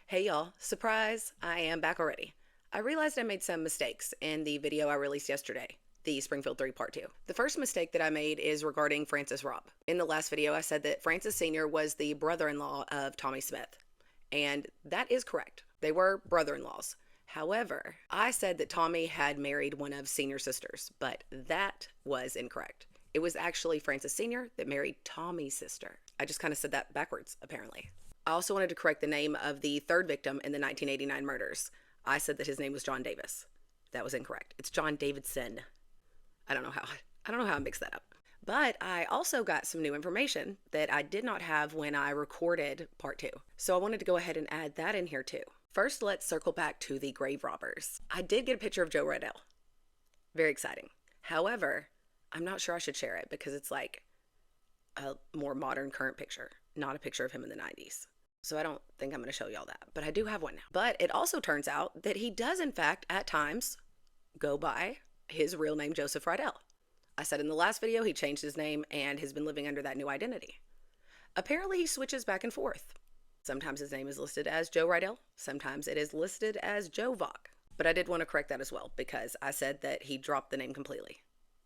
Hey y'all, surprise, I am back already. I realized I made some mistakes in the video I released yesterday, the Springfield 3 Part 2. The first mistake that I made is regarding Francis Robb. In the last video, I said that Francis Sr. was the brother-in-law of Tommy Smith, and that is correct. They were brother-in-laws. However, I said that Tommy had married one of Senior's sisters, but that was incorrect. It was actually Francis Sr. that married Tommy's sister. I just kind of said that backwards, apparently. I also wanted to correct the name of the third victim in the 1989 murders. I said that his name was John Davis. That was incorrect. It's John Davidson. I don't know how I mixed that up. But I also got some new information that I did not have when I recorded part 2. So I wanted to go ahead and add that in here too. First, let's circle back to the grave robbers. I did get a picture of Joe Riddell. Very exciting. However, I'm not sure I should share it because it's like a more modern current picture, not a picture of him in the 90s. So I don't think I'm going to show y'all that, but I do have one now. But it also turns out that he does, in fact, at times go by his real name, Joseph Riddell. I said in the last video he changed his name and has been living under that new identity. Apparently he switches back and forth. Sometimes his name is listed as Joe Riddell. Sometimes it is listed as Joe Vaughn. But I did want to correct that as well because I said that he dropped the name completely,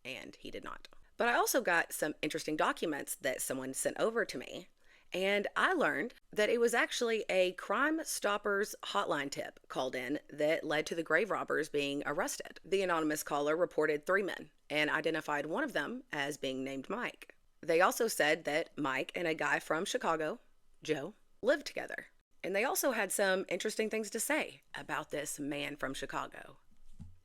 and he did not. But I also got some interesting documents that someone sent over to me. And I learned that it was actually a Crime Stoppers hotline tip called in that led to the grave robbers being arrested. The anonymous caller reported 3 men and identified one of them as being named Mike. They also said that Mike and a guy from Chicago, Joe, lived together. And they also had some interesting things to say about this man from Chicago,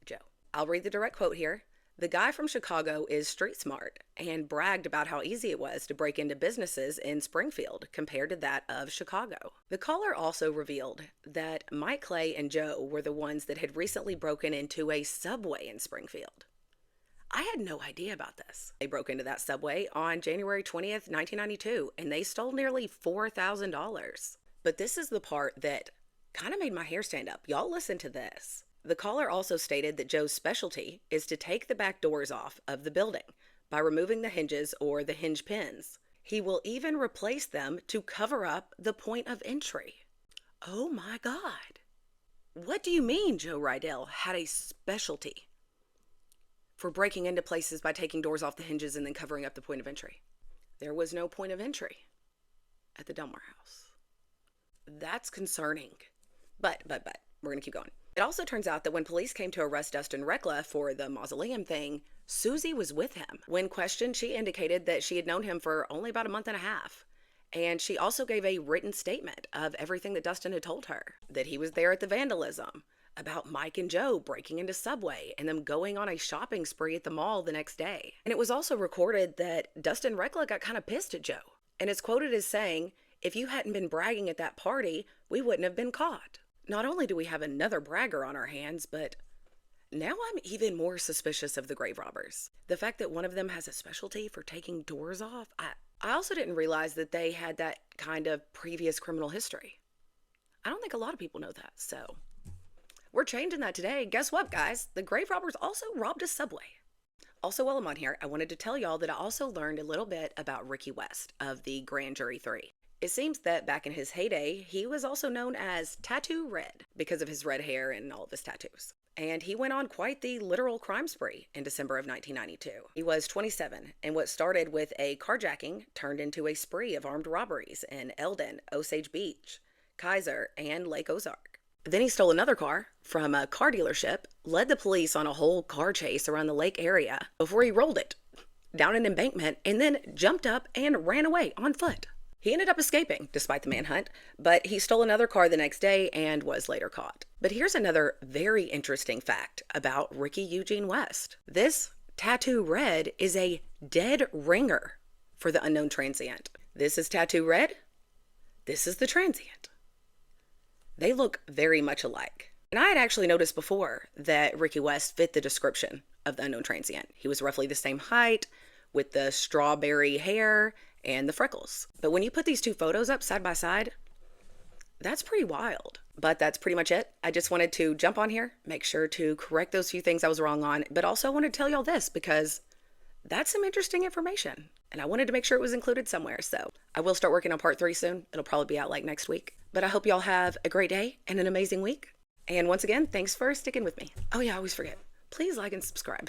Joe. I'll read the direct quote here. The guy from Chicago is street smart and bragged about how easy it was to break into businesses in Springfield compared to that of Chicago. The caller also revealed that Mike Clay and Joe were the ones that had recently broken into a Subway in Springfield. I had no idea about this. They broke into that Subway on January 20th, 1992, and they stole nearly $4,000. But this is the part that kind of made my hair stand up. Y'all listen to this. The caller also stated that Joe's specialty is to take the back doors off of the building by removing the hinges or the hinge pins. He will even replace them to cover up the point of entry. Oh my God. What do you mean Joe Riddell had a specialty for breaking into places by taking doors off the hinges and then covering up the point of entry? There was no point of entry at the Delmar house. That's concerning. But, we're going to keep going. It also turns out that when police came to arrest Dustin Reckla for the mausoleum thing, Susie was with him. When questioned, she indicated that she had known him for only about a month and a half. And she also gave a written statement of everything that Dustin had told her, that he was there at the vandalism, about Mike and Joe breaking into Subway and them going on a shopping spree at the mall the next day. And it was also recorded that Dustin Reckla got kind of pissed at Joe. And it's quoted as saying, "If you hadn't been bragging at that party, we wouldn't have been caught." Not only do we have another bragger on our hands, but now I'm even more suspicious of the grave robbers. The fact that one of them has a specialty for taking doors off, I also didn't realize that they had that kind of previous criminal history. I don't think a lot of people know that, so we're changing that today. Guess what, guys? The grave robbers also robbed a Subway. Also, while I'm on here, I wanted to tell y'all that I also learned a little bit about Ricky West of the Grand Jury 3. It seems that back in his heyday, he was also known as Tattoo Red because of his red hair and all of his tattoos. And he went on quite the literal crime spree in December of 1992. He was 27, and what started with a carjacking turned into a spree of armed robberies in Eldon, Osage Beach, Kaiser, and Lake Ozark. Then he stole another car from a car dealership, led the police on a whole car chase around the lake area before he rolled it down an embankment and then jumped up and ran away on foot. He ended up escaping despite the manhunt, but he stole another car the next day and was later caught. But here's another very interesting fact about Ricky Eugene West. This Tattoo Red is a dead ringer for the unknown transient. This is Tattoo Red. This is the transient. They look very much alike. And I had actually noticed before that Ricky West fit the description of the unknown transient. He was roughly the same height, with the strawberry hair and the freckles. But when you put these two photos up side by side, that's pretty wild. But that's pretty much it. I just wanted to jump on here, make sure to correct those few things I was wrong on, but also wanted to tell y'all this because that's some interesting information. And I wanted to make sure it was included somewhere. So I will start working on part 3 soon. It'll probably be out like next week. But But I hope y'all have a great day and an amazing week. And once again, thanks for sticking with me. Oh yeah, I always forget. Please like and subscribe.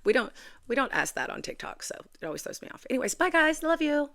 we don't we don't ask that on TikTok, so it always throws me off. Anyways, bye guys. Love you.